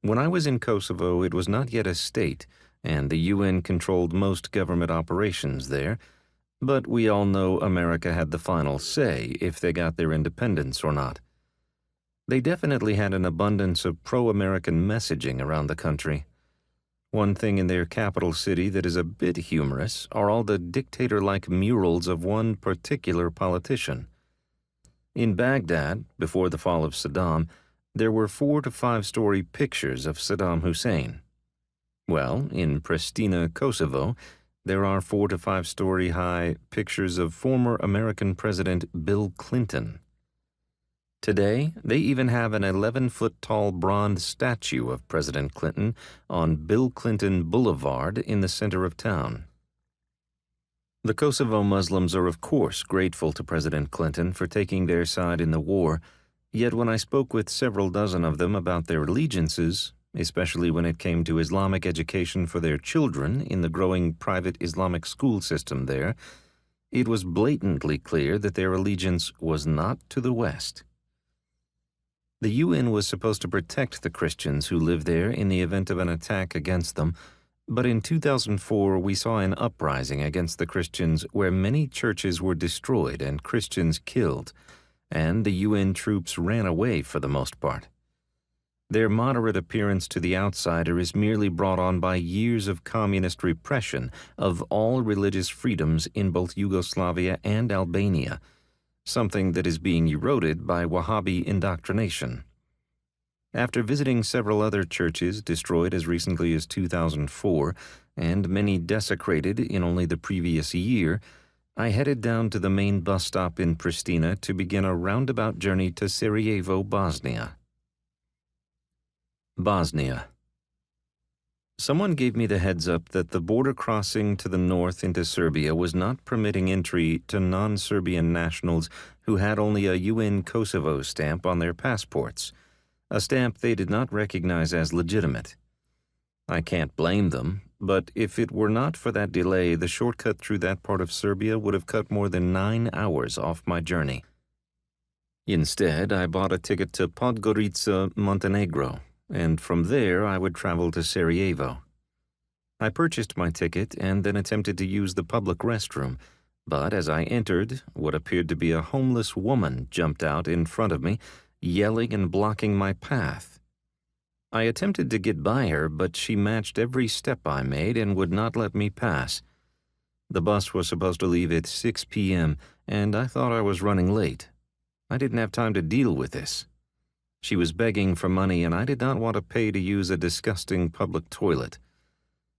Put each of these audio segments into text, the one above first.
When I was in Kosovo, it was not yet a state, and the UN controlled most government operations there, but we all know America had the final say if they got their independence or not. They definitely had an abundance of pro-American messaging around the country. One thing in their capital city that is a bit humorous are all the dictator-like murals of one particular politician. In Baghdad, before the fall of Saddam, there were 4 to 5 story pictures of Saddam Hussein. Well, in Pristina, Kosovo, there are 4 to 5 story high pictures of former American President Bill Clinton. Today, they even have an 11-foot tall bronze statue of President Clinton on Bill Clinton Boulevard in the center of town. The Kosovo Muslims are of course grateful to President Clinton for taking their side in the war, yet when I spoke with several dozen of them about their allegiances, especially when it came to Islamic education for their children in the growing private Islamic school system there, it was blatantly clear that their allegiance was not to the West. The UN was supposed to protect the Christians who live there in the event of an attack against them, but in 2004 we saw an uprising against the Christians where many churches were destroyed and Christians killed, and the UN troops ran away for the most part. Their moderate appearance to the outsider is merely brought on by years of communist repression of all religious freedoms in both Yugoslavia and Albania, something that is being eroded by Wahhabi indoctrination. After visiting several other churches destroyed as recently as 2004 and many desecrated in only the previous year, I headed down to the main bus stop in Pristina to begin a roundabout journey to Sarajevo, Bosnia. Bosnia. Someone gave me the heads up that the border crossing to the north into Serbia was not permitting entry to non-Serbian nationals who had only a UN Kosovo stamp on their passports, a stamp they did not recognize as legitimate. I can't blame them, but if it were not for that delay, the shortcut through that part of Serbia would have cut more than 9 hours off my journey. Instead, I bought a ticket to Podgorica, Montenegro, and from there I would travel to Sarajevo. I purchased my ticket and then attempted to use the public restroom, but as I entered, what appeared to be a homeless woman jumped out in front of me, yelling and blocking my path. I attempted to get by her, but she matched every step I made and would not let me pass. The bus was supposed to leave at 6 p.m., and I thought I was running late. I didn't have time to deal with this. She was begging for money, and I did not want to pay to use a disgusting public toilet.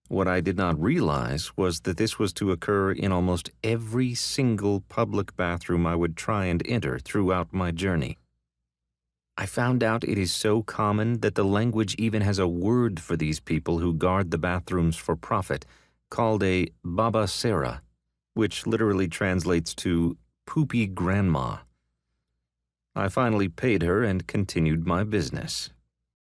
What I did not realize was that this was to occur in almost every single public bathroom I would try and enter throughout my journey. I found out it is so common that the language even has a word for these people who guard the bathrooms for profit, called a Baba Sera, which literally translates to poopy grandma. I finally paid her and continued my business.